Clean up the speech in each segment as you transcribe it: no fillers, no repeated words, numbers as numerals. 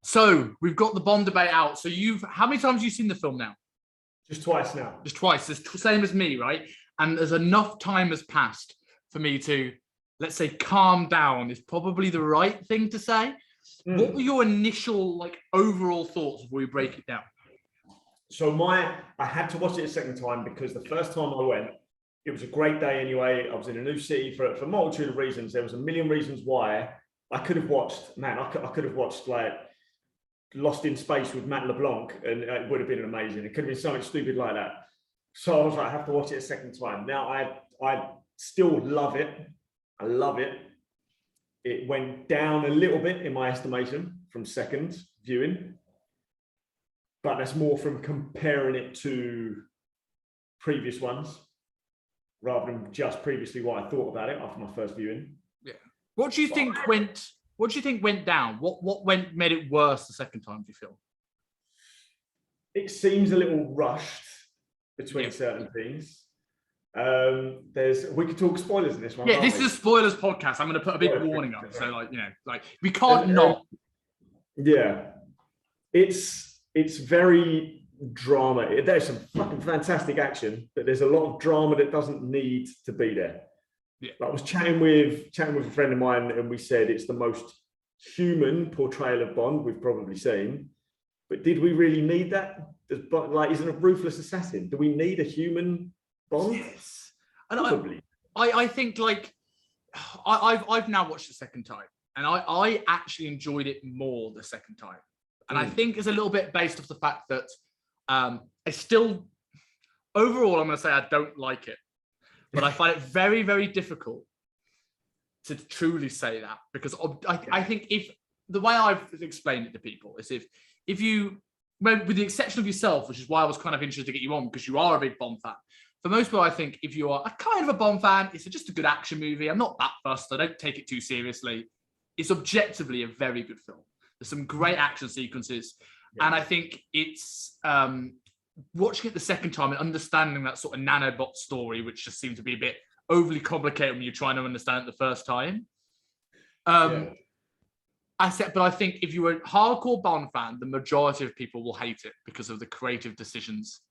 So we've got the Bond debate out. So how many times have you seen the film now? Just twice now. Just twice. It's the same as me, right? And there's enough time has passed for me to, let's say, calm down is probably the right thing to say. What were your initial, overall thoughts before we break it down? So I had to watch it a second time because the first time I went, it was a great day anyway. I was in a new city for a multitude of reasons. There was a million reasons why I could have watched, I could have watched Lost in Space with Matt LeBlanc, and it would have been amazing. It could have been something stupid like that. So I was like, I have to watch it a second time. Now I still love it. I love it. It went down a little bit in my estimation from second viewing, but that's more from comparing it to previous ones rather than just previously what I thought about it after my first viewing. Yeah. What do you think went down? What made it worse the second time, do you feel? It seems a little rushed between certain things. We could talk spoilers in this one. Yeah, this is a spoilers podcast. I'm going to put a big warning on. So we can't not. Yeah, it's very drama. There's some fucking fantastic action, but there's a lot of drama that doesn't need to be there. Yeah. I was chatting with a friend of mine, and we said it's the most human portrayal of Bond we've probably seen. But did we really need that? Isn't a ruthless assassin? Do we need a human Bond? Yes. And I think I've now watched the second time, and I actually enjoyed it more the second time. And I think it's a little bit based off the fact that I still, overall, I'm going to say I don't like it, but I find it very, very difficult to truly say that, because I think if the way I've explained it to people is if you, with the exception of yourself, which is why I was kind of interested to get you on, because you are a big Bond fan. For most people, I think if you are a kind of a Bond fan, it's just a good action movie. I'm not that fussed. I don't take it too seriously. It's objectively a very good film. There's some great action sequences. Yeah. And I think it's watching it the second time and understanding that sort of nanobot story, which just seemed to be a bit overly complicated when you're trying to understand it the first time. I think if you're a hardcore Bond fan, the majority of people will hate it because of the creative decisions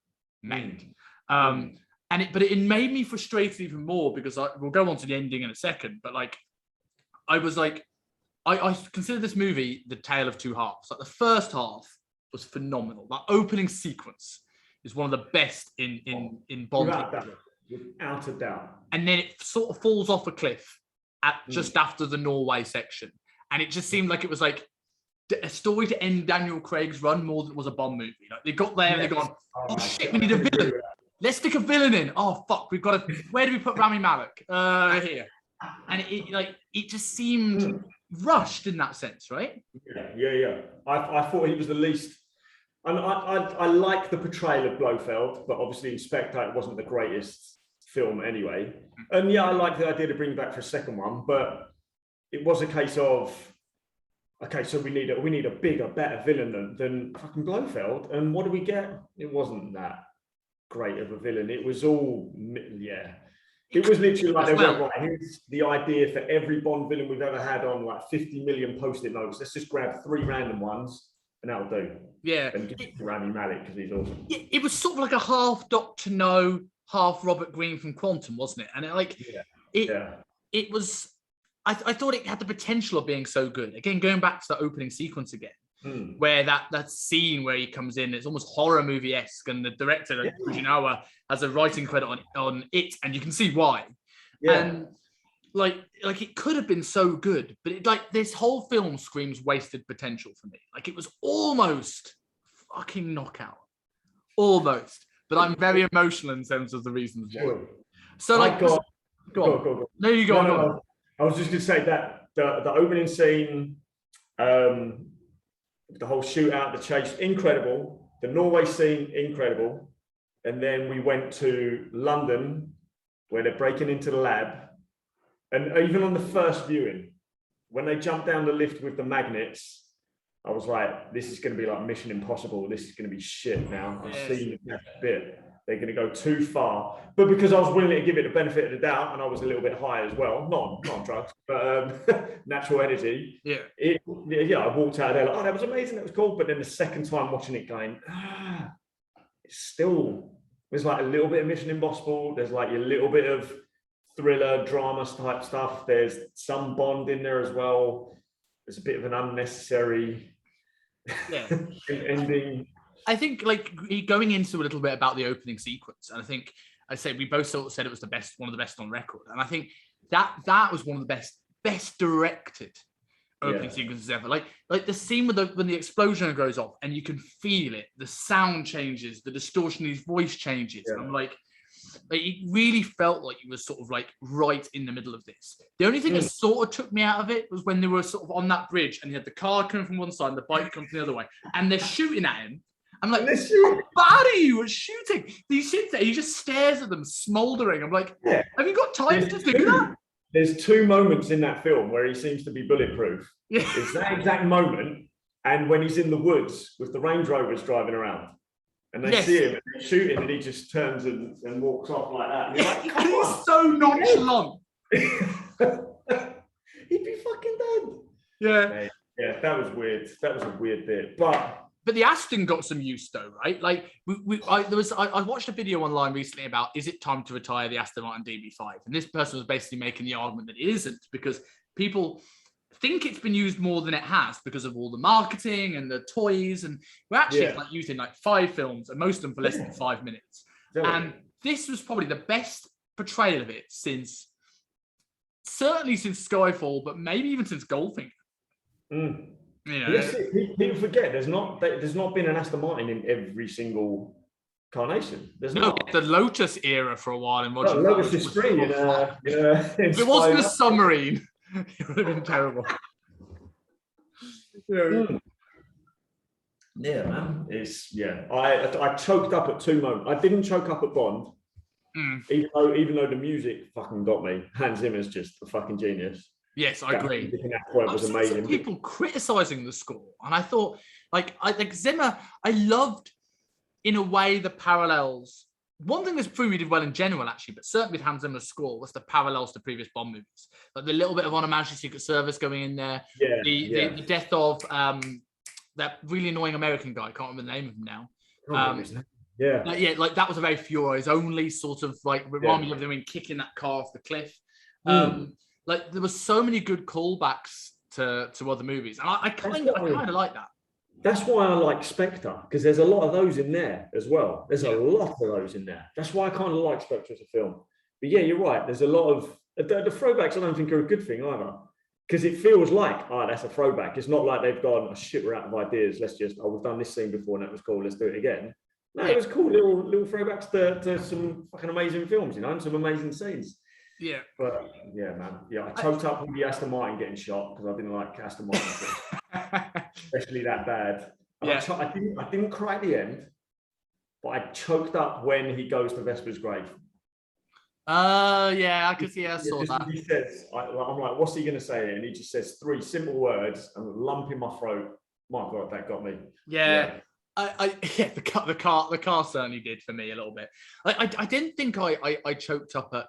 made. But it made me frustrated even more because we'll go on to the ending in a second. But I consider this movie the tale of two halves. The first half was phenomenal. That opening sequence is one of the best in Bond. Without a doubt. And then it sort of falls off a cliff just after the Norway section. And it just seemed like it was a story to end Daniel Craig's run more than it was a Bond movie. They got there and they're going, oh shit, we need a villain. Let's stick a villain in. Oh fuck, we've got to. Where do we put Rami Malek? Here. And it just seemed rushed in that sense, right? Yeah. I thought he was the least. And I like the portrayal of Blofeld, but obviously in Spectre it wasn't the greatest film anyway. And yeah, I like the idea to bring back for a second one, but it was a case of, okay, so we need a bigger, better villain than fucking Blofeld. And what do we get? It wasn't that great of a villain. It was all, It was literally like, here's the idea for every Bond villain we've ever had on 50 million post-it notes. Let's just grab 3 random ones and that'll do. Yeah. And give it to Rami Malek because he's awesome. It was sort of like a half Dr. No, half Robert Greene from Quantum, wasn't it? And it was, I thought it had the potential of being so good. Again, going back to the opening sequence again, where that scene where he comes in, it's almost horror movie-esque, and the director, Fujinawa, has a writing credit on it, and you can see why. Yeah. And it could have been so good, but this whole film screams wasted potential for me. It was almost fucking knockout. Almost. But I'm very emotional in terms of the reasons why. Sure. So go on. No, you go on. No. I was just going to say that the opening scene, the whole shootout, the chase, incredible. The Norway scene, incredible. And then we went to London, where they're breaking into the lab. And even on the first viewing, when they jumped down the lift with the magnets, I was like, this is going to be like Mission Impossible. This is going to be shit now. I've seen that bit. they're going to go too far. But because I was willing to give it the benefit of the doubt, and I was a little bit high as well, not on drugs, but natural energy. Yeah. I walked out of there like, oh, that was amazing, that was cool. But then the second time watching it, going, it's still, there's like a little bit of Mission Impossible. There's like a little bit of thriller, drama type stuff. There's some Bond in there as well. There's a bit of an unnecessary ending. I think like going into a little bit about the opening sequence, and I think I say we both sort of said it was the best, one of the best on record, and I think that was one of the best directed opening sequences ever. Like the scene with when the explosion goes off and you can feel it, the sound changes, the distortion of his voice changes, and I'm like it really felt like he was sort of like right in the middle of this. The only thing that sort of took me out of it was when they were sort of on that bridge and you had the car coming from one side and the bike coming from the other way, and they're shooting at him. I'm like, how bad are you at shooting? He sits there, he just stares at them, smouldering. I'm like, have you got time to do that? There's two moments in that film where he seems to be bulletproof. Yeah. It's that exact moment, and when he's in the woods with the Range Rovers driving around, and they see him and they're shooting, and he just turns and walks off like that. And you're like, come on. He's so nonchalant. He'd be fucking dead. Yeah. Yeah, that was weird. That was a weird bit, But the Aston got some use though, right? Like I watched a video online recently about, is it time to retire the Aston Martin DB5? And this person was basically making the argument that it isn't, because people think it's been used more than it has because of all the marketing and the toys, and we're actually like used in like 5 films, and most of them for less than 5 minutes. And this was probably the best portrayal of it certainly since Skyfall, but maybe even since Goldfinger. You know, people forget there's not been an Aston Martin in every single carnation. There's not. The Lotus era for a while in Roger. Lotus is free. If it wasn't a submarine, it would have been terrible. Yeah, man. I choked up at 2 moments. I didn't choke up at Bond, even though the music fucking got me. Hans Zimmer's just a fucking genius. Yes, I agree. Was amazing. Some people criticizing the score, and I thought, I think Zimmer, I loved in a way the parallels. One thing this movie did well in general, actually, but certainly with Hans Zimmer's score, was the parallels to previous Bond movies. Like the little bit of On a Majesty's Secret Service going in there, the death of that really annoying American guy. I can't remember the name of him now. Like that was a very Fury Eyes Only sort of like remind me of them kicking that car off the cliff. Like there were so many good callbacks to other movies, and I kind of like that. That's why I like Spectre, because there's a lot of those in there as well. There's a lot of those in there. That's why I kind of like Spectre as a film. But yeah, you're right. There's a lot of the throwbacks. I don't think are a good thing either, because it feels like that's a throwback. It's not like they've gone, oh shit, we're out of ideas. Let's just we've done this scene before and that was cool. Let's do it again. No, it was cool little throwbacks to some fucking amazing films, and some amazing scenes. Yeah, but yeah, man. Yeah, I choked up with the Aston Martin getting shot because I didn't like Aston Martin, especially that bad. I didn't cry at the end, but I choked up when he goes to Vesper's grave. I could see. I saw that. He says, I'm like, what's he going to say? And he just says 3 simple words and a lump in my throat. My God, that got me. Yeah. The car certainly did for me a little bit. I didn't think I choked up at.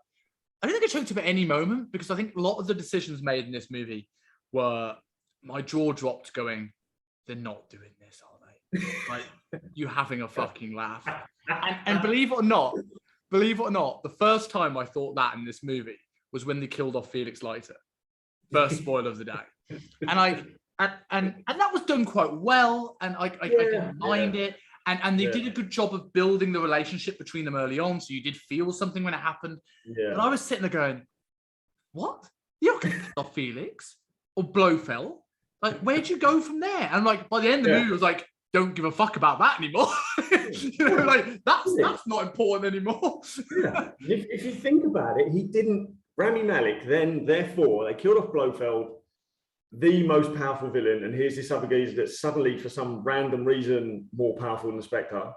I don't think I choked up at any moment, because I think a lot of the decisions made in this movie were my jaw dropped going, they're not doing this, are they? Like, you having a fucking laugh. And believe it or not, the first time I thought that in this movie was when they killed off Felix Leiter. First spoiler of the day. And that was done quite well, and I didn't mind it. And they did a good job of building the relationship between them early on, so you did feel something when it happened. Yeah. But I was sitting there going, what? You're not going to kill off Felix or Blofeld? Like, where'd you go from there? And like, by the end of the movie, I was like, don't give a fuck about that anymore. That's not important anymore. If you think about it, he didn't, Rami Malek, therefore, they killed off Blofeld, the most powerful villain, and here's this other geezer that's suddenly, for some random reason, more powerful than the Spectre.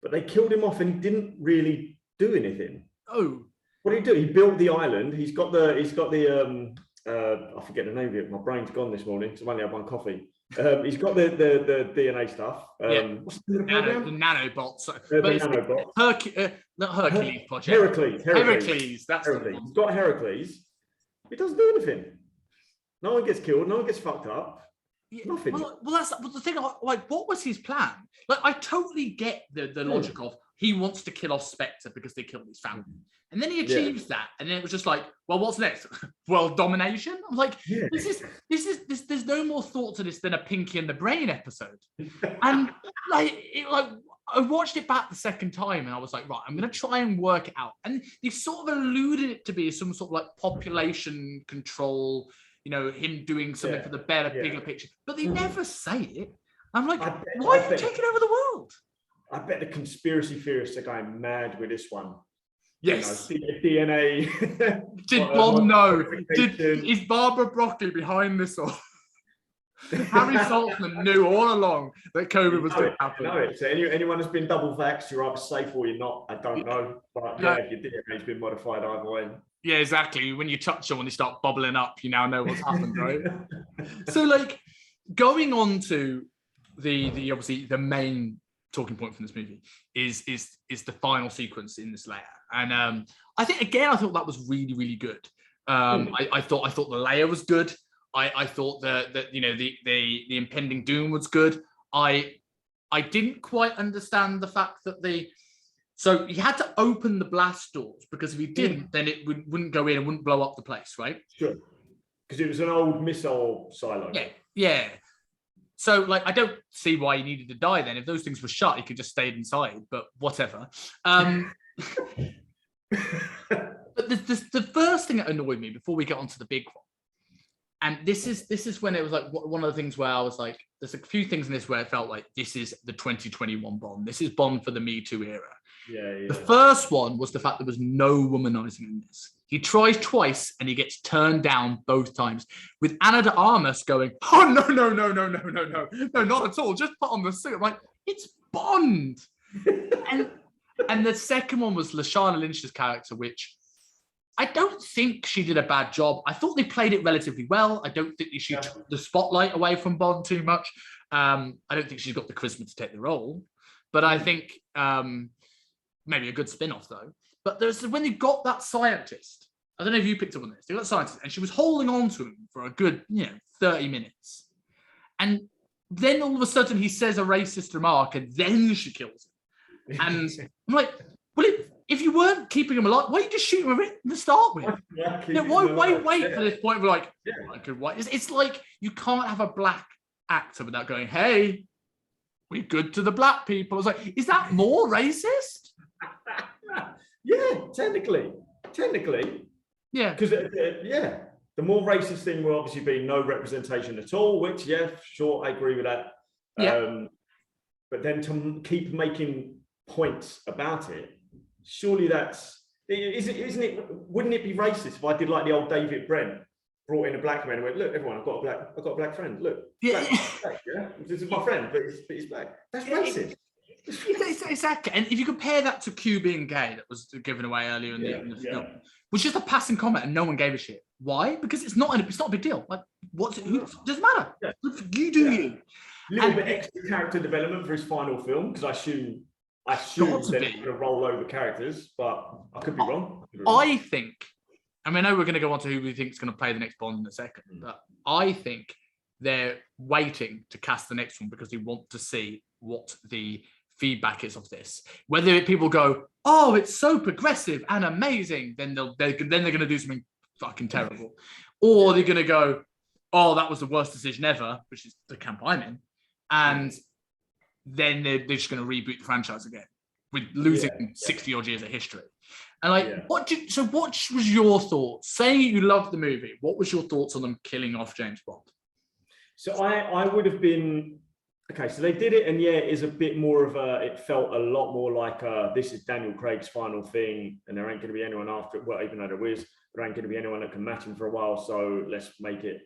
But they killed him off, and he didn't really do anything. Oh, what did he do? He built the island. He's got the I forget the name of it. My brain's gone this morning, so I've only had one coffee. He's got the DNA stuff. What's the program? The nanobots. The nanobots. Not Hercules project. Heracles. That's Heracles. He's got Heracles. He doesn't do anything. No one gets killed. No one gets fucked up. Yeah, nothing. Well, that's the thing. Like, what was his plan? Like, I totally get the logic of he wants to kill off Spectre because they killed his family. And then he achieves that, and then it was just like, well, what's next? World domination? I'm like, there's no more thought to this than a Pinky and the Brain episode. And I watched it back the second time, and I was like, right, I'm gonna try and work it out. And they sort of alluded it to be some sort of like population control, him doing something for the bigger picture, but they never say it. I'm like, why are you taking over the world? I bet the conspiracy theorists are going mad with this one. Yes. DNA. Did Bond know? Is Barbara Broccoli behind this all? Harry Saltzman knew all along that COVID was going to happen. No, so anyone who's been double vaxxed, you're either safe or you're not. I don't know. But if your DNA's been modified either way. Yeah, exactly. When you touch someone, they start bubbling up. You now know what's happened, right? So, like, going on to the obviously the main talking point from this movie is the final sequence in this layer, and I thought that was really, really good. I thought the layer was good. I thought that the impending doom was good. I didn't quite understand the fact that so he had to open the blast doors, because if he didn't, then it wouldn't go in and wouldn't blow up the place, right? Sure. Because it was an old missile silo. Yeah. So, like, I don't see why he needed to die then. If those things were shut, he could just stayed inside, but whatever. But the first thing that annoyed me before we get onto the big one, and this is when it was like one of the things where I was like, there's a few things in this where it felt like this is the 2021 Bond. This is Bond for the Me Too era. Yeah. The first one was the fact there was no womanizing in this. He tries twice and he gets turned down both times. With Ana de Armas going, oh, no, not at all. Just put on the suit. I'm like, it's Bond. and the second one was Lashana Lynch's character, which I don't think she did a bad job. I thought they played it relatively well. I don't think she took the spotlight away from Bond too much. I don't think she's got the charisma to take the role. But I think maybe a good spin-off, though. But when they got that scientist, I don't know if you picked up on this, they got the scientist, and she was holding on to him for a good 30 minutes. And then all of a sudden he says a racist remark, and then she kills him. And I'm like, well, if you weren't keeping him alive, why don't you just shoot him to start with? Why wait for this point? We're like, I could wait. It's like you can't have a black actor without going, hey, we're good to the black people. I was like, is that more racist? Yeah, technically. Yeah. Because, the more racist thing will obviously be no representation at all, which, sure, I agree with that. Yeah. But then to keep making points about it, surely isn't it? Wouldn't it be racist if I did like the old David Brent, brought in a black man and went, look, everyone, I've got a black friend. Look, black, this is my friend, but he's black. That's racist. Exactly. And if you compare that to Q being gay, that was given away earlier in the film, was just a passing comment and no one gave a shit. Why? Because it's not a big deal. Like, doesn't matter. Yeah. You do you. Little bit extra character development for his final film, because I assume they're going to roll over characters, but I could be wrong. I think, I know we're going to go on to who we think is going to play the next Bond in a second, but I think they're waiting to cast the next one because they want to see what the feedback is of this. Whether people go, oh, it's so progressive and amazing, then they're going to do something fucking terrible, or they're going to go, oh, that was the worst decision ever, which is the camp I'm in, and then they're just going to reboot the franchise again with losing 60 odd years of history. And what was your thoughts? Saying you loved the movie, what was your thoughts on them killing off James Bond? So I would have been, okay, so they did it, and it is a bit more of it felt a lot more like this is Daniel Craig's final thing, and there ain't going to be anyone after it. Well, even though there ain't going to be anyone that can match him for a while, so let's make it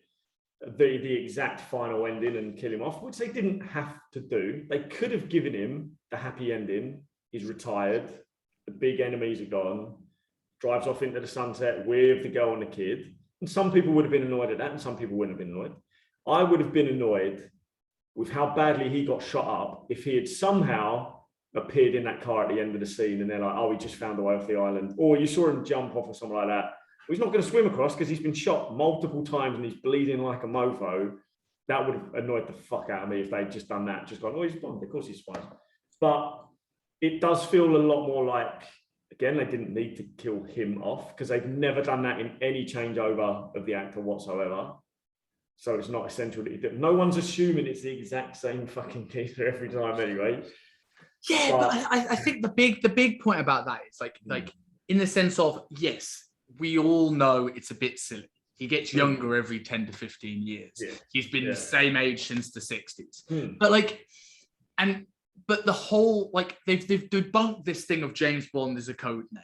the exact final ending and kill him off, which they didn't have to do. They could have given him the happy ending. He's retired, the big enemies are gone, drives off into the sunset with the girl and the kid, And some people would have been annoyed at that, and some people wouldn't have been annoyed. I would have been annoyed with how badly he got shot up if he had somehow appeared in that car at the end of the scene and they're like, oh, he just found a way off the island. Or you saw him jump off or something like that. Well, he's not going to swim across because he's been shot multiple times and he's bleeding like a mofo. That would have annoyed the fuck out of me if they'd just done that. Just gone, oh, he's Bond. Of course he's fine. But it does feel a lot more like, again, they didn't need to kill him off because they've never done that in any changeover of the actor whatsoever. So it's not essential that no one's assuming it's the exact same fucking geezer every time anyway. Yeah, but I think the big point about that is like in the sense of, yes, we all know it's a bit silly. He gets younger every 10 to 15 years. Yeah. He's been the same age since the 60s. But the whole, like, they've debunked this thing of James Bond as a code name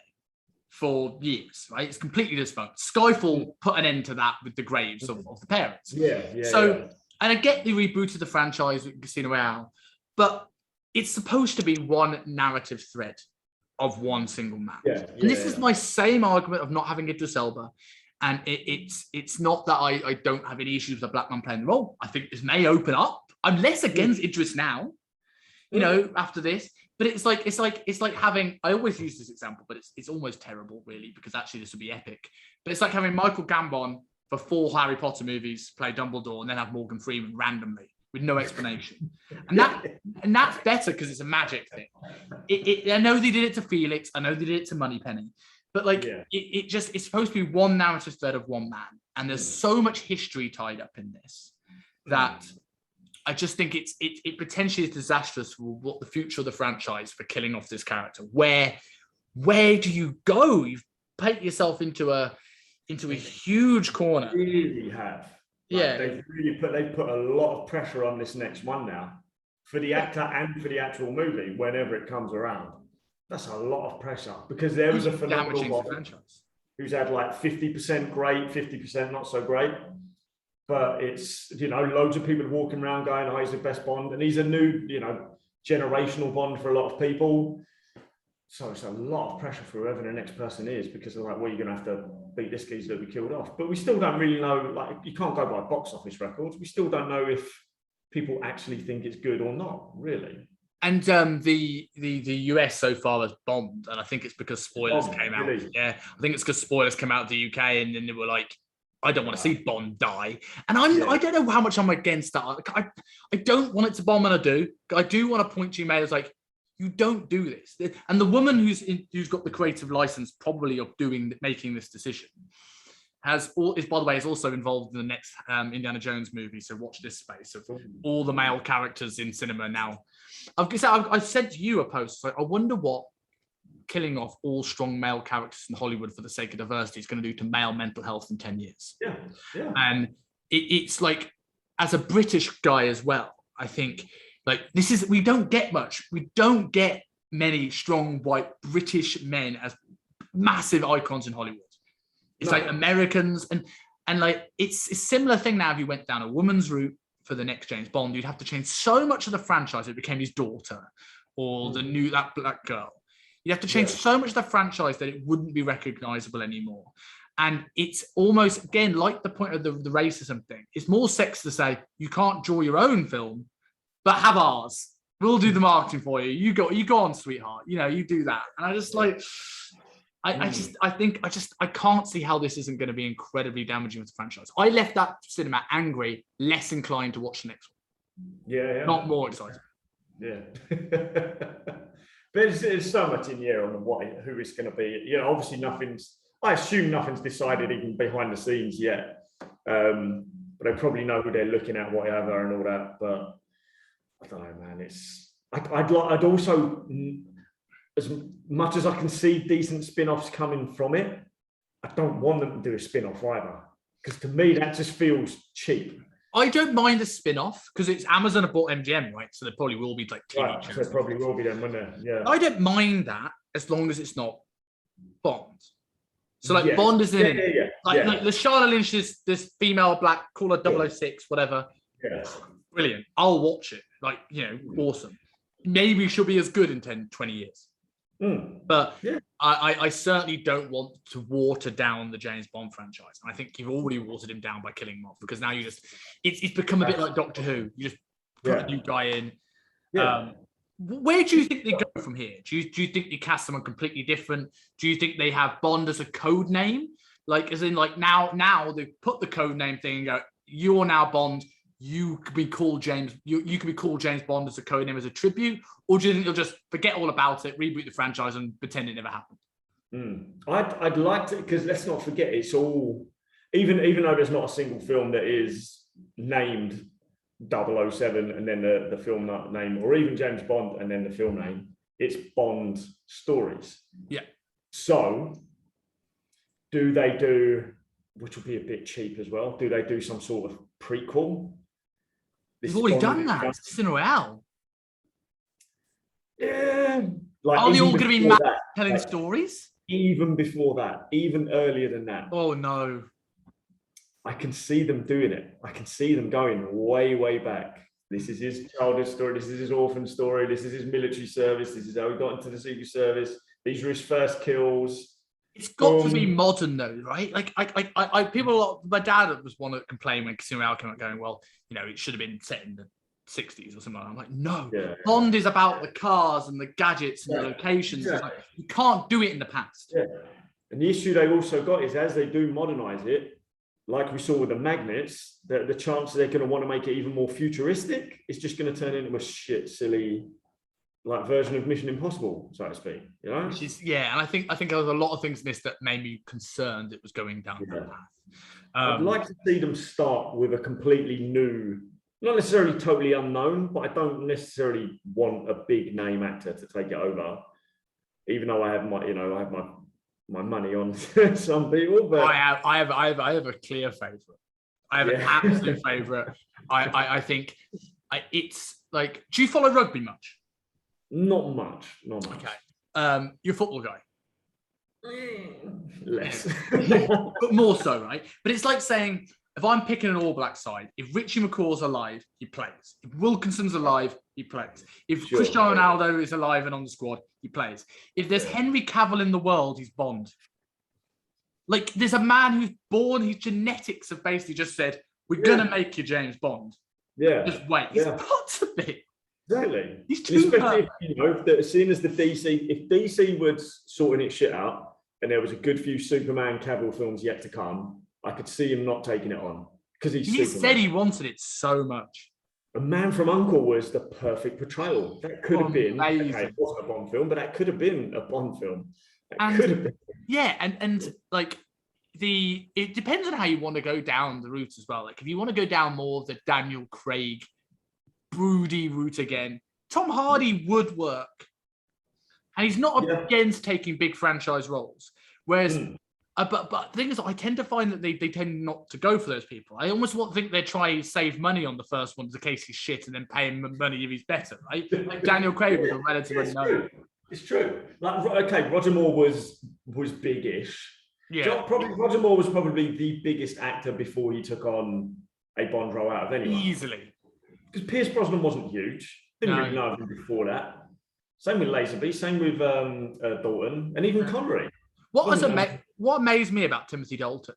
for years, right? It's completely debunked. Skyfall put an end to that with the graves of the parents. And I get they rebooted the franchise with Casino Royale, but it's supposed to be one narrative thread of one single man. And this is my same argument of not having Idris Elba. And it's not that I don't have any issues with a black man playing the role. I think this may open up. I'm less against Idris now, you know, after this. But it's like having, I always use this example, but it's almost terrible, really, because actually this would be epic. But it's like having Michael Gambon for 4 Harry Potter movies play Dumbledore and then have Morgan Freeman randomly with no explanation. And that's better because it's a magic thing. I know they did it to Felix. I know they did it to Moneypenny. But it's supposed to be one narrative thread of one man. And there's so much history tied up in this that I just think it potentially is disastrous for what the future of the franchise for killing off this character. Where do you go? You've painted yourself into a huge corner. They really have. They've put a lot of pressure on this next one now for the actor and for the actual movie whenever it comes around. That's a lot of pressure because there was a phenomenal franchise who's had like 50% great, 50% not so great. But it's, you know, loads of people walking around going, oh, he's the best Bond. And he's a new, you know, generational Bond for a lot of people. So it's a lot of pressure for whoever the next person is because they're like, well, you're going to have to beat this geezer to be killed off. But we still don't really know, like, you can't go by box office records. We still don't know if people actually think it's good or not, really. And the US so far has bombed, and I think it's because spoilers came out. Really? Yeah, I think it's because spoilers came out of the UK, and then they were like, I don't want to see Bond die. And I don't know how much I'm against that. I don't want it to bomb, and I do. I do want to point to you, mate, as like, you don't do this. And the woman who's got the creative license probably of making this decision is by the way, is also involved in the next Indiana Jones movie. So watch this space of all the male characters in cinema now. I've sent you a post. So I wonder what killing off all strong male characters in Hollywood for the sake of diversity is going to do to male mental health in 10 years. Yeah. And it's like, as a British guy as well, I think like we don't get much. We don't get many strong white British men as massive icons in Hollywood. It's like Americans and like it's a similar thing now. If you went down a woman's route for the next James Bond, you'd have to change so much of the franchise. It became his daughter or that black girl. You'd have to change so much of the franchise that it wouldn't be recognizable anymore. And it's almost, again, like the point of the racism thing. It's more sex to say you can't draw your own film, but have ours. We'll do the marketing for you. You go on, sweetheart. You know, you do that. And I just like, I can't see how this isn't going to be incredibly damaging with the franchise. I left that cinema angry, less inclined to watch the next one. Yeah. Not more excited. Yeah. But there's so much in here on who it's going to be. You know, obviously I assume nothing's decided even behind the scenes yet. But they probably know who they're looking at, whatever, and all that. But I don't know, man. I'd also, as much as I can see decent spin-offs coming from it, I don't want them to do a spin-off either. Because to me, that just feels cheap. I don't mind a spin-off because it's Amazon have bought MGM, right? So there probably will be like TV shows. There probably will be then, won't there? Yeah. I don't mind that as long as it's not Bond. So like Bond is in it. Like Lashana Lynch, this female black, call her 006, whatever. Yeah. Brilliant. I'll watch it. Like, you know, awesome. Maybe she'll be as good in 10, 20 years. But I certainly don't want to water down the James Bond franchise. And I think you've already watered him down by killing him off, because now it's become a bit like Doctor Who. You just put a new guy in. Where do you think they go from here? Do you think they cast someone completely different? Do you think they have Bond as a code name? Like, as in, like, now they put the code name thing and go, you're now Bond. You could be called James. You could be called James Bond as a code name, as a tribute, or do you think they'll just forget all about it, reboot the franchise, and pretend it never happened? I'd like to, because let's not forget, it's all, even though there's not a single film that is named 007 and then the film name, or even James Bond and then the film name, it's Bond stories. Yeah. So, do they do, which will be a bit cheap as well, do they do some sort of prequel? They've already done that. It's Casino Royale. Yeah. Like, are they all going to be telling stories? Even before that, even earlier than that. Oh, no. I can see them doing it. I can see them going way, way back. This is his childhood story. This is his orphan story. This is his military service. This is how he got into the Secret Service. These are his first kills. It's got to be modern, though, right? Like, my dad was one that complained when Casino Royale came out, going, well, it should have been set in the 60s or something like that. I'm like, no. Bond is about the cars and the gadgets and the locations. It's like, you can't do it in the past. And the issue they've also got is, as they do modernize it, like we saw with the magnets, the chance they're going to want to make it even more futuristic, it's just going to turn into a shit, silly, like, version of Mission Impossible, so to speak. Which is, and I think there was a lot of things in this that made me concerned it was going down that path. I'd like to see them start with a completely new, not necessarily totally unknown, but I don't necessarily want a big name actor to take it over, even though I have my money on some people. But I have a clear favorite. I have an absolute favorite. I think it's like, do you follow rugby much? Not much. Okay. You're a football guy. Less. But more so, right? But it's like saying, if I'm picking an All Black side, if Richie McCaw's alive, he plays. If Wilkinson's alive, he plays. If Cristiano Ronaldo is alive and on the squad, he plays. If there's Henry Cavill in the world, he's Bond. Like, there's a man who's born, his genetics have basically just said, we're going to make you James Bond. Yeah. Just wait. He's got to be. Exactly. He's too especially if, as soon as the DC, if DC was sorting its shit out and there was a good few Superman Cavill films yet to come, I could see him not taking it on, because he said he wanted it so much. A Man from U.N.C.L.E. was the perfect portrayal. That could have been, it wasn't a Bond film, but that could have been a Bond film. Could have been. Yeah, and like, it depends on how you want to go down the route as well. Like, if you want to go down more of the Daniel Craig broody route again, Tom Hardy would work, and he's not against taking big franchise roles. Whereas, but the thing is, I tend to find that they tend not to go for those people. I almost think they try to save money on the first one in case he's shit, and then pay him money if he's better, right? Like Daniel Craig was a relatively unknown. It's true. Like, okay, Roger Moore was big-ish. Yeah, Roger Moore was probably the biggest actor before he took on a Bond role out of anyone. Easily. Because Pierce Brosnan wasn't huge. Didn't really know him before that. Same with Lazenby, same with Dalton, and even Connery. What amazed me about Timothy Dalton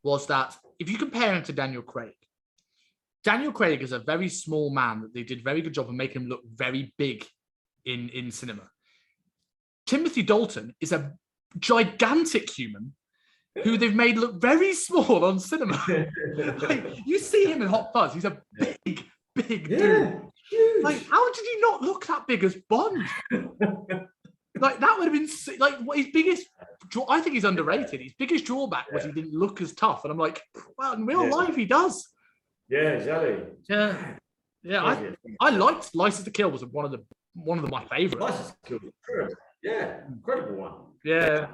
was that if you compare him to Daniel Craig is a very small man that they did a very good job of making him look very big in cinema. Timothy Dalton is a gigantic human who they've made look very small on cinema. Like, you see him in Hot Fuzz, he's a big dude. Huge. Like, how did you not look that big as Bond? Like, that would have been like his biggest. I think he's underrated. His biggest drawback was he didn't look as tough, and I'm like, well, in real life he does. Yeah, exactly. Yeah. I liked License to Kill. Was one of my favorites. License to Kill. Yeah, incredible one. Yeah.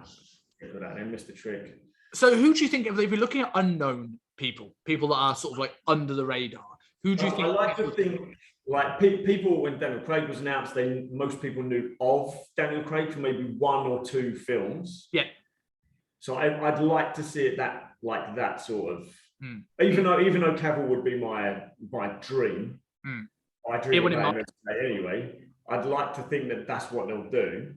For that name, Mr. Trick. So, who do you think, if you're looking at unknown people that are sort of like under the radar, who do you think? I like to think, like, people, when Daniel Craig was announced, most people knew of Daniel Craig from maybe one or two films. Yeah. So I'd like to see it that sort of. Even though Cavill would be my dream. I dream about him anyway. I'd like to think that that's what they'll do.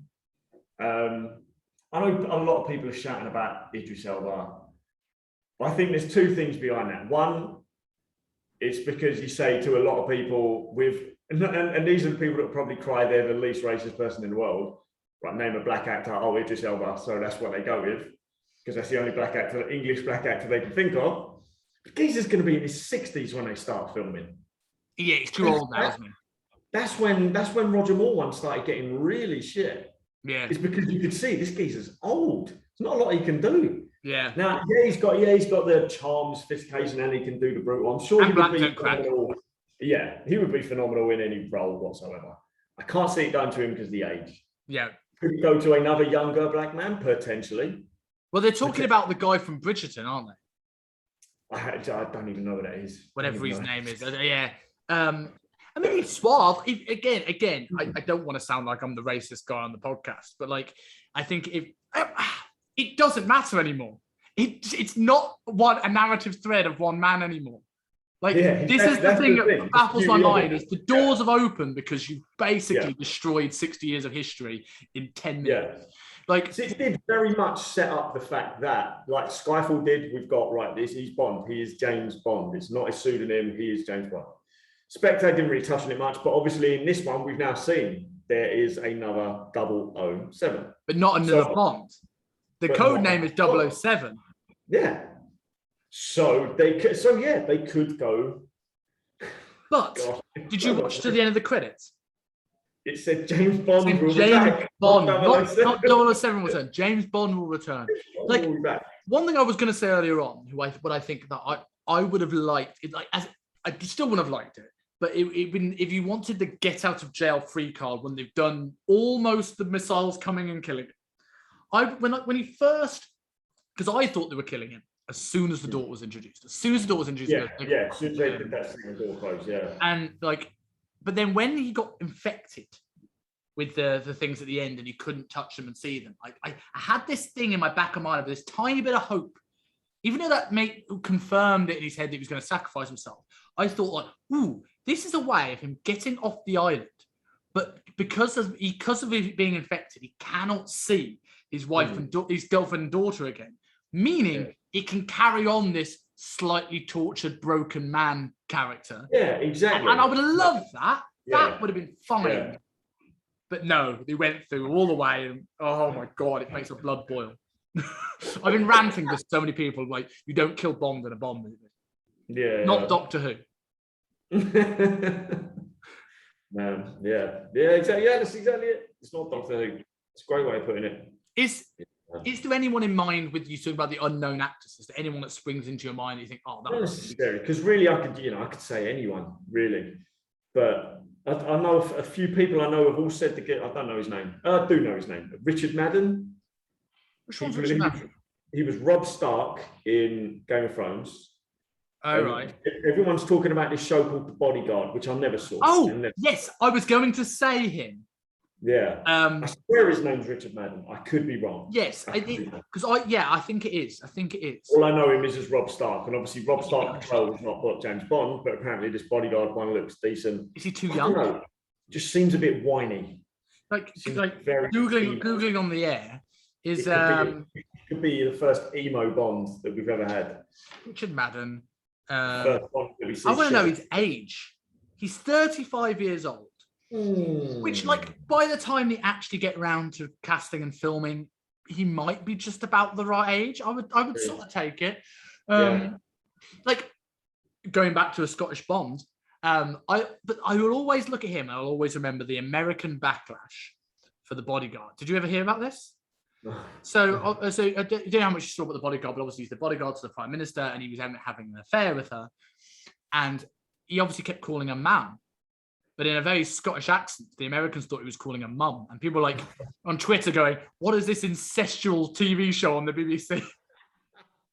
I know a lot of people are shouting about Idris Elba. I think there's two things behind that. One, it's because you say to a lot of people and these are the people that probably cry they're the least racist person in the world. Right, name a black actor, Idris Elba. So that's what they go with, because that's the only black actor, English black actor they can think of. But Geezer's going to be in his 60s when they start filming. Yeah, he's too old now, isn't he? That's when Roger Moore one started getting really shit. Yeah. It's because you could see this geezer's old. There's not a lot he can do. Yeah. Now, he's got the charm, sophistication, and he can do the brutal. I'm sure he would be phenomenal. Yeah, he would be phenomenal in any role whatsoever. I can't see it going to him because of the age. Yeah. Could he go to another younger black man? Potentially. Well, they're talking about the guy from Bridgerton, aren't they? I don't even know what that is. Whatever his name is. Yeah. I mean, he's suave. Again, I don't want to sound like I'm the racist guy on the podcast, but like, I think it doesn't matter anymore. It's not a narrative thread of one man anymore. Like, this is the thing that baffles my mind is the doors have opened because you've basically destroyed 60 years of history in 10 minutes. Like, it did very much set up the fact that, like Skyfall did, we've got, he's Bond. He is James Bond. It's not a pseudonym. He is James Bond. Spectre didn't really touch on it much, but obviously in this one, we've now seen there is another 007. But not another Bond. The code name is 007. Yeah. So they could go. But did you watch to the end of the credits? It said James Bond will James return. Bond, not 007 will return. James Bond will return. Like, one thing I was going to say earlier on, what I think that I would have liked it, like, as I still wouldn't have liked it. But if you wanted the get out of jail free card when they've done almost the missiles coming and killing him, when he first, because I thought they were killing him as soon as the door was introduced. As soon as the door was introduced, as soon as they did that thing, the door closed, and like, but then when he got infected with the things at the end and you couldn't touch them and see them, I had this thing in my back of my mind of this tiny bit of hope. Even though that confirmed it in his head that he was going to sacrifice himself, I thought, like, ooh, this is a way of him getting off the island. But because of him being infected, he cannot see his wife and his girlfriend and daughter again. Meaning he can carry on this slightly tortured, broken man character. Yeah, exactly. And I would have loved that. That would have been fine. Yeah. But no, they went through all the way, and oh my God, it makes my blood boil. I've been ranting with so many people, like, you don't kill Bond in a Bond movie. Yeah. Not Doctor Who. Man, exactly. Yeah, that's exactly it. It's not Doctor Who. It's a great way of putting it. Is there anyone in mind with you talking about the unknown actors? Is there anyone that springs into your mind and you think, oh, that was necessary? Because really, I could say anyone, really. But I know a few people I know have all said I don't know his name. I do know his name. Richard Madden. Which one's Richard Madden? He was Robb Stark in Game of Thrones. Oh, right. Everyone's talking about this show called The Bodyguard, which I never saw. Oh, yes. I was going to say him. Yeah. I swear his name's Richard Madden. I could be wrong. Yes. Because I think it is. All I know him is as Robb Stark. And obviously Robb Stark Patrol is not what James Bond, but apparently this Bodyguard one looks decent. Is he too young? I don't know. Just seems a bit whiny. Like Googling on the air is... It could be the first emo Bond that we've ever had. Richard Madden. I want to know his age. He's 35 years old. Which, like, by the time they actually get around to casting and filming, he might be just about the right age. I would sort of take it. Like, going back to a Scottish Bond, but I will always look at him and I'll always remember the American backlash for The Bodyguard. Did you ever hear about this? So I don't know how much you saw about The Bodyguard, but obviously he's the bodyguard to the Prime Minister and he was having an affair with her. And he obviously kept calling her ma'am, but in a very Scottish accent. The Americans thought he was calling her mum. And people were like on Twitter going, what is this incestual TV show on the BBC?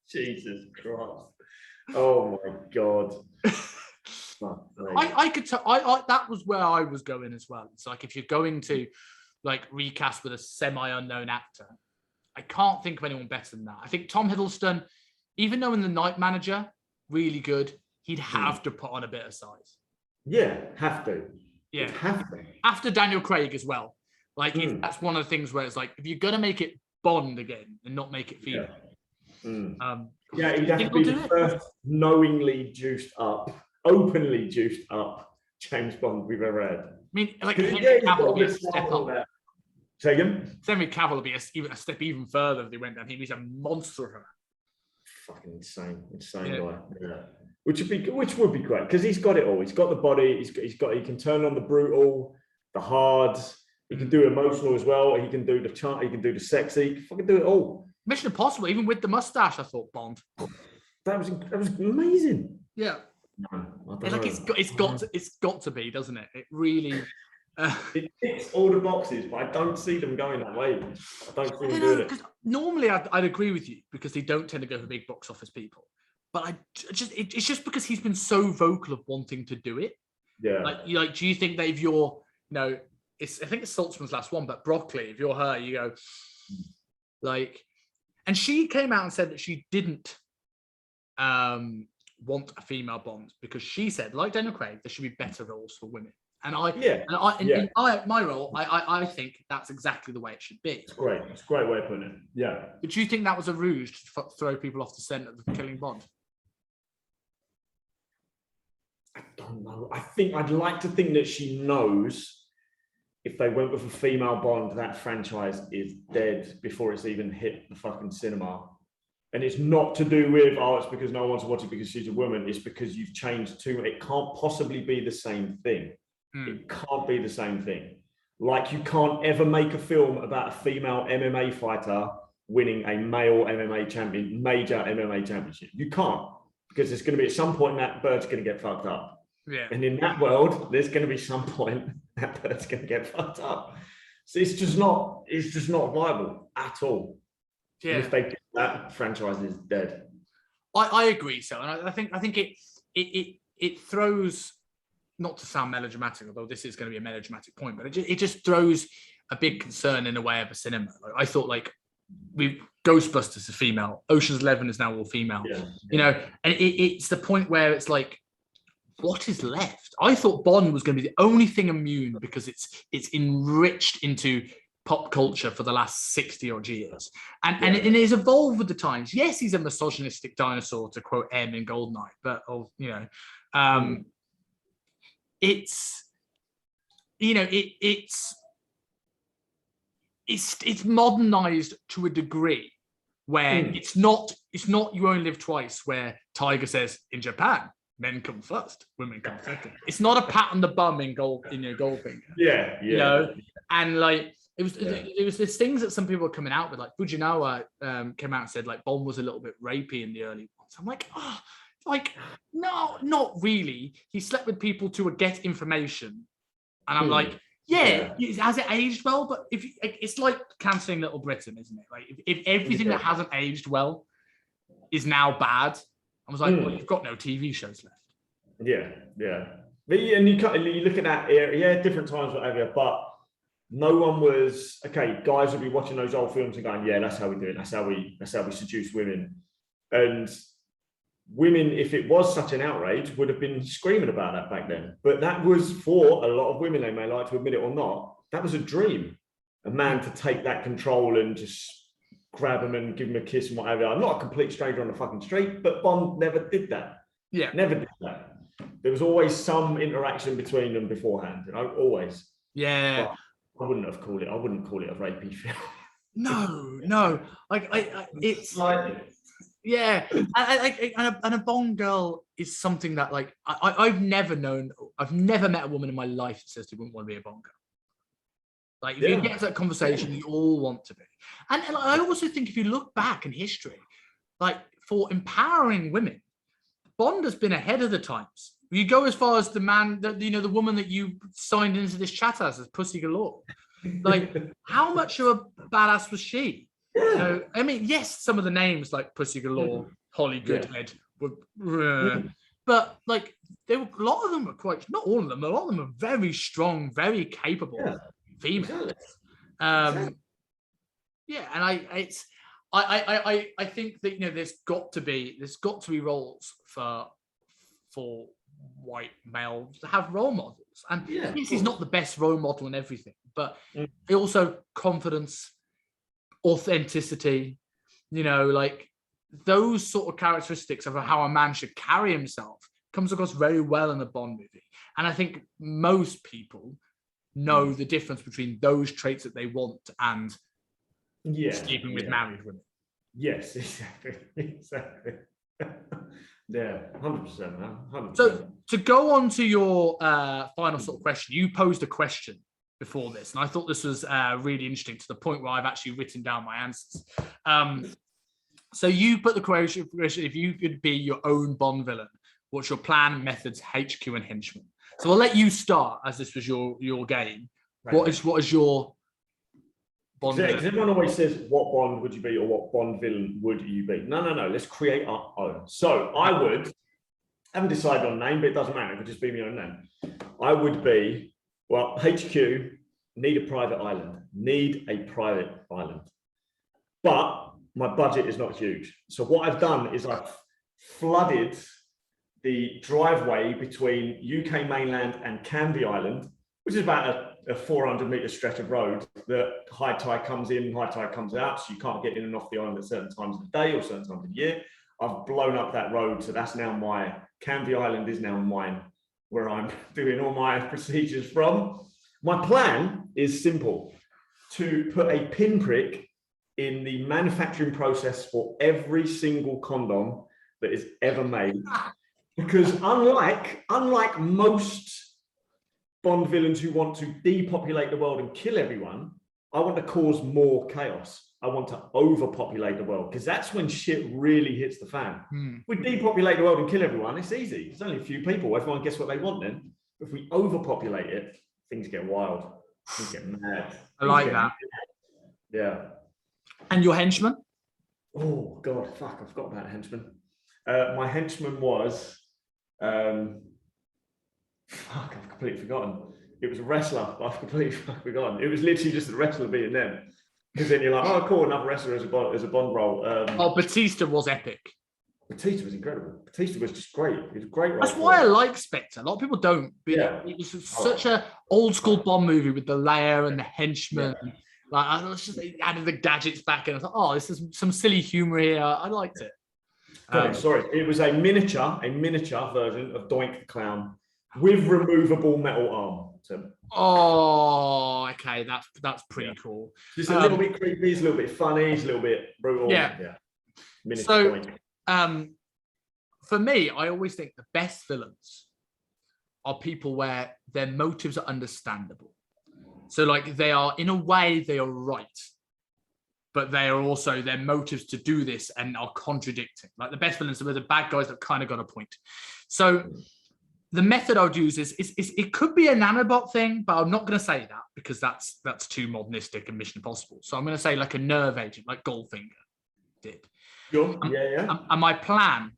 Jesus Christ. Oh my God. I could tell, that was where I was going as well. It's like, if you're going to like recast with a semi-unknown actor, I can't think of anyone better than that. I think Tom Hiddleston, even though in The Night Manager, really good, he'd have to put on a bit of size. Yeah, have to. Yeah, have to. After Daniel Craig as well. Like that's one of the things where it's like, if you're gonna make it Bond again and not make it female, yeah, he'd have to be the first knowingly juiced up, openly juiced up James Bond we've ever had. I mean, like Henry Cavill would be a step up. Say again? Henry Cavill would be a step even further if they went down. He's a monster of a man. Fucking insane guy. Yeah. Which would be great because he's got it all. He's got the body. He can turn on the brutal, the hard. He can do emotional as well. He can do the chant. He can do the sexy. He can fucking do it all. Mission Impossible, even with the mustache, I thought Bond. That was amazing. Yeah. No, like it's got to be, doesn't it? It really. It ticks all the boxes, but I don't see them going that way. I don't see them doing it. Normally, I'd agree with you because they don't tend to go for big box office people. But it's just because he's been so vocal of wanting to do it. Yeah. Like, do you think that if you're, I think it's Saltzman's last one, but Broccoli, if you're her, you go, like, and she came out and said that she didn't want a female Bond because she said, like Daniel Craig, there should be better roles for women. And in my role, I think that's exactly the way it should be. It's great. It's a great way of putting it. Yeah. But do you think that was a ruse to throw people off the scent of killing Bond? I don't know. I'd like to think that she knows if they went with a female Bond, that franchise is dead before it's even hit the fucking cinema. And it's not to do with, it's because no one wants to watch it because she's a woman. It's because you've changed too much. It can't possibly be the same thing. It can't be the same thing. Like you can't ever make a film about a female MMA fighter winning a male major MMA championship. You can't, because there's going to be at some point that bird's going to get fucked up. Yeah. And in that world, there's going to be some point that bird's going to get fucked up. So it's just not viable at all. Yeah. And if they do that, franchise is dead. I agree, so, and I think it throws. Not to sound melodramatic, although this is going to be a melodramatic point, but it just throws a big concern in a way of a cinema. Like, I thought, like, Ghostbusters is female, Ocean's 11 is now all female, and it's the point where it's like, what is left? I thought Bond was going to be the only thing immune because it's enriched into pop culture for the last 60 odd years, and it has evolved with the times. Yes, he's a misogynistic dinosaur, to quote M in Goldeneye, but it's modernized to a degree where it's not You Only Live Twice, where Tiger says in Japan men come first, women come second. It's not a pat on the bum in Goldfinger. And like it was these things that some people were coming out with, like Fujinawa came out and said like Bond was a little bit rapey in the early ones. I'm like, no, not really. He slept with people to get information, and I'm like, has it aged well? But it's like cancelling Little Britain, isn't it? Like if everything that hasn't aged well is now bad, I was like, well, you've got no TV shows left. Yeah. But and you look at that era, different times, whatever. But no one was guys would be watching those old films and going, that's how we do it. That's how we seduce women. And women, if it was such an outrage, would have been screaming about that back then. But that was, for a lot of women, they may like to admit it or not, that was a dream. A man to take that control and just grab him and give him a kiss and whatever. I'm not a complete stranger on the fucking street, but Bond never did that. Yeah. Never did that. There was always some interaction between them beforehand, always. Yeah. But I wouldn't call it a rapey film. No. It's like... Yeah, and a Bond girl is something that, like, I've never met a woman in my life that says they wouldn't want to be a Bond girl. Like, if you get to that conversation, you all want to be. And I also think if you look back in history, like, for empowering women, Bond has been ahead of the times. You go as far as the woman that you signed into this chat as Pussy Galore. Like, how much of a badass was she? I mean, yes, some of the names like Pussy Galore, Holly Goodhead, but like a lot of them were not all of them, a lot of them are very strong, very capable females. And I think that there's got to be roles for white males to have role models. And yes, he's not the best role model in everything, but also confidence, authenticity, like those sort of characteristics of how a man should carry himself comes across very well in a Bond movie. And I think most people know the difference between those traits that they want and sleeping with married women. Yes, exactly. Yeah, 100%, man. 100%. So to go on to your final sort of question, you posed a question before this, and I thought this was really interesting to the point where I've actually written down my answers. So you put the question, if you could be your own Bond villain, what's your plan, methods, HQ, and henchman? So I'll let you start, as this was your game. Right. What is your Bond villain? Everyone always says, what Bond would you be, or what Bond villain would you be? No. Let's create our own. So I haven't decided on a name, but it doesn't matter. It could just be my own name. I would be, HQ, need a private island. But my budget is not huge. So what I've done is I've flooded the driveway between UK mainland and Canvey Island, which is about a 400-meter stretch of road that high tide comes in, high tide comes out, so you can't get in and off the island at certain times of the day or certain times of the year. I've blown up that road, so that's now Canvey Island is now mine, where I'm doing all my procedures from. My plan is simple: to put a pinprick in the manufacturing process for every single condom that is ever made. Because unlike most Bond villains who want to depopulate the world and kill everyone, I want to cause more chaos. I want to overpopulate the world, because that's when shit really hits the fan. If we depopulate the world and kill everyone, it's easy. It's only a few people. Everyone gets what they want then. If we overpopulate it, things get wild. Things get mad. I like that. Yeah. And your henchman? Oh, God, fuck, I forgot about henchman. My henchman was... I've completely forgotten. It was a wrestler. I've completely forgotten. It was literally just the wrestler being them. Because then you're like, oh, cool, another wrestler as a Bond role. Batista was epic. Batista was incredible. Batista was just great. He was a great role. That's why I like Spectre. A lot of people don't. Yeah. It was such a old school Bond movie with the lair and the henchman. Yeah. Like, I was just added the gadgets back, and I thought, oh, this is some silly humor here. I liked it. Sorry, it was a miniature version of Doink the Clown with removable metal arm. So, oh, okay, that's pretty cool. Just a little bit creepy, it's a little bit funny, it's a little bit brutal. Yeah. So, for me, I always think the best villains are people where their motives are understandable. So, like, they are, in a way, they are right, but they are also, their motives to do this and are contradicting. Like, the best villains are the bad guys that kind of got a point. So the method I would use is it could be a nanobot thing, but I'm not going to say that because that's too modernistic and Mission Impossible. So I'm going to say like a nerve agent, like Goldfinger did. Sure. Yeah. And my plan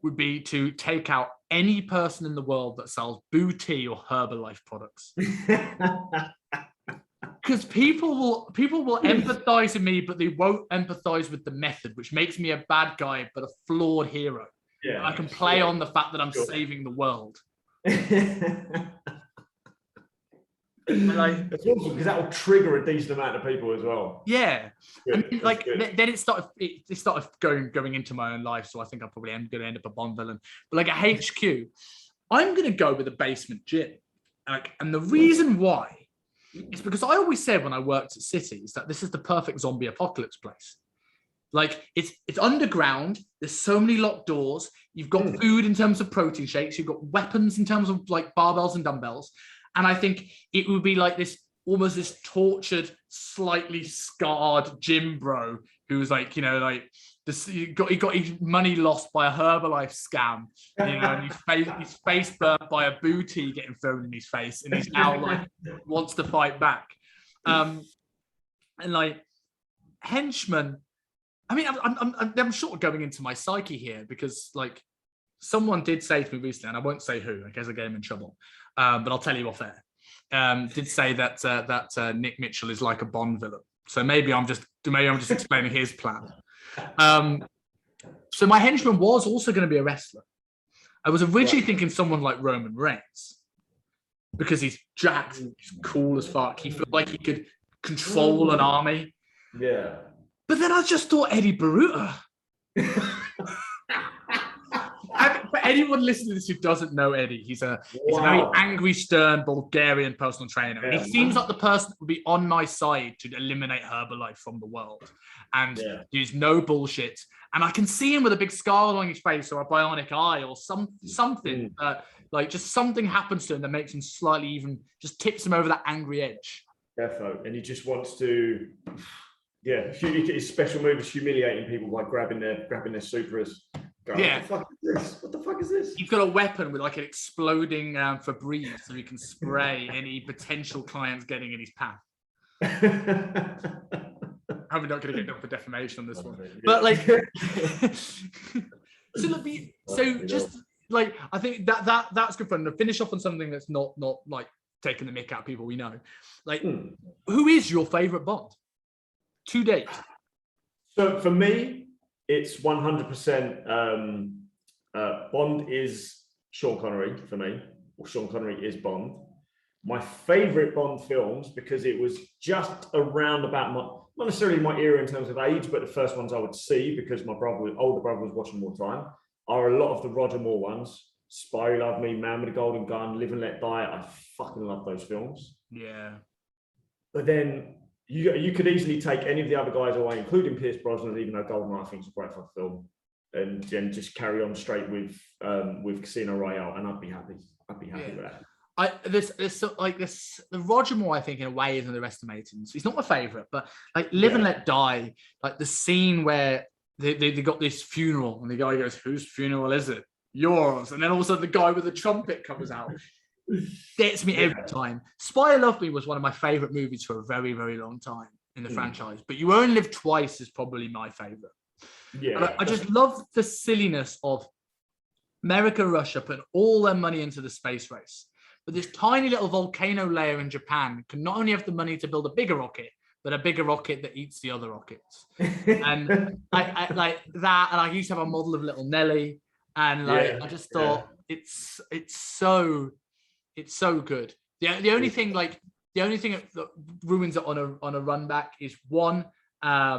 would be to take out any person in the world that sells booty or Herbalife products. Because people will empathize with me, but they won't empathize with the method, which makes me a bad guy, but a flawed hero. Yeah, I can play on the fact that I'm saving the world. Like, it's awesome because that will trigger a decent amount of people as well. Yeah, good. And like then it started going into my own life. So I think I probably am going to end up a Bond villain. But like a HQ, I'm going to go with a basement gym. And the reason why is because I always said when I worked at cities that this is the perfect zombie apocalypse place. Like it's underground. There's so many locked doors. You've got food in terms of protein shakes. You've got weapons in terms of like barbells and dumbbells. And I think it would be like almost this tortured, slightly scarred gym bro who's like, like this. He got his money lost by a Herbalife scam, and his face burnt by a booty getting thrown in his face, and he's now like wants to fight back. And like henchman. I mean, I'm sort of going into my psyche here because, like, someone did say to me recently, and I won't say who, in case I get him in trouble, but I'll tell you off air. Did say that Nick Mitchell is like a Bond villain. So maybe I'm just explaining his plan. So my henchman was also going to be a wrestler. I was originally thinking someone like Roman Reigns, because he's jacked, he's cool as fuck. He felt like he could control an army. Yeah. But then I just thought Eddie Baruta. For anyone listening to this who doesn't know Eddie, he's a very angry, stern Bulgarian personal trainer. And he seems like the person that would be on my side to eliminate Herbalife from the world and use no bullshit. And I can see him with a big scar along his face or a bionic eye or something. Like just something happens to him that makes him slightly even, just tips him over that angry edge. Defo. And he just wants to, his special move is humiliating people by grabbing their Supras. What the fuck is this? What the fuck is this? He's got a weapon with like an exploding Febreze so he can spray any potential clients getting in his path. I'm not going to get done for defamation on this one. But like, just like, I think that's good fun. To finish off on something that's not like taking the mick out of people we know. Like, who is your favorite Bond to date? So for me, it's 100% Bond is Sean Connery for me, or Sean Connery is Bond. My favorite Bond films, because it was just around about not necessarily my era in terms of age, but the first ones I would see because my older brother was watching more time, are a lot of the Roger Moore ones. Spy Who Loved Me, Man with a Golden Gun, Live and Let Die. I fucking love those films. Yeah. But then you could easily take any of the other guys away, including Pierce Brosnan, even though GoldenEye I think is a great fun film, and then just carry on straight with Casino Royale, and I'd be happy. With that. The Roger Moore, I think, in a way, is underestimated. So he's not my favorite, but like Live and Let Die, like the scene where they got this funeral, and the guy goes, "Whose funeral is it? Yours." And then all of a sudden, the guy with the trumpet comes out. Gets me every time. Spy Who Loved Me was one of my favorite movies for a very, very long time in the franchise. But You Only Live Twice is probably my favorite. Yeah, I just love the silliness of America and Russia putting all their money into the space race. But this tiny little volcano layer in Japan can not only have the money to build a bigger rocket, but a bigger rocket that eats the other rockets. And I like that. And I used to have a model of little Nelly. And I just thought it's so good. The only thing that ruins it on a run back is one. I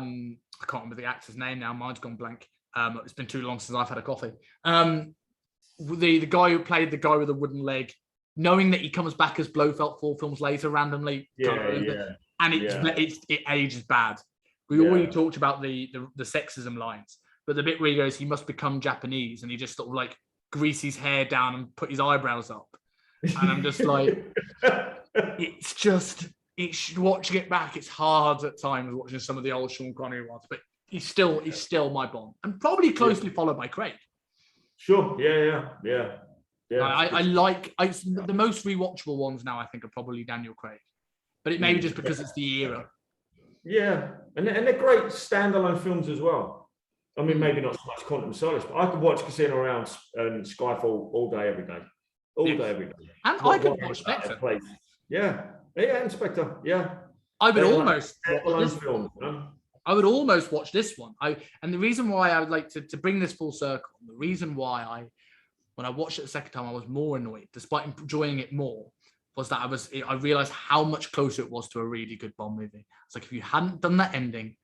can't remember the actor's name now. Mine's gone blank. It's been too long since I've had a coffee. The guy who played the guy with the wooden leg, knowing that he comes back as Blofeld 4 films later randomly, and it ages bad. We already talked about the sexism lines, but the bit where he goes, he must become Japanese, and he just sort of like grease his hair down and put his eyebrows up. And I'm just like, watching it back, it's hard at times watching some of the old Sean Connery ones, but he's still my Bond, and probably closely followed by Craig. Sure, yeah. I like the most rewatchable ones now. I think are probably Daniel Craig, but it may be just because it's the era. Yeah, and they're great standalone films as well. I mean, maybe not so much Quantum of Solace, but I could watch Casino Royale and Skyfall all day, every day. All day, every day. And I could watch Spectre. Yeah, and Spectre, yeah. I would almost watch this one. And the reason why I would like to bring this full circle, the reason why when I watched it the second time, I was more annoyed, despite enjoying it more, was that I realized how much closer it was to a really good Bond movie. It's like, if you hadn't done that ending,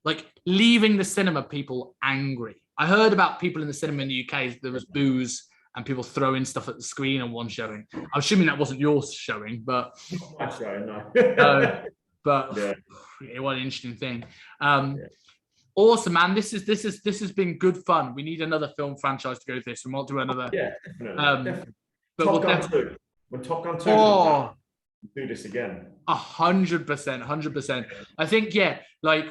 like leaving the cinema people angry. I heard about people in the cinema in the UK, there was booze and people throwing stuff at the screen on one showing. I'm assuming that wasn't your showing, but that's right, no. But it was an interesting thing. Awesome, man. This has been good fun. We need another film franchise to go with this, and we'll do another. Yeah, definitely. But Top Gun 2. When Top Gun 2 do this again. 100%. I think,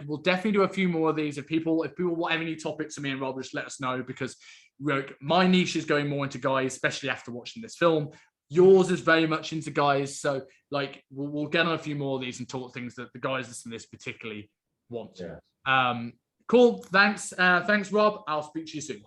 we'll definitely do a few more of these. If people want any topics of me and Rob, just let us know, because my niche is going more into guys, especially after watching this film. Yours is very much into guys, so we'll get on a few more of these and talk things that the guys listening to this particularly want. Yeah. Cool. Thanks, Rob. I'll speak to you soon.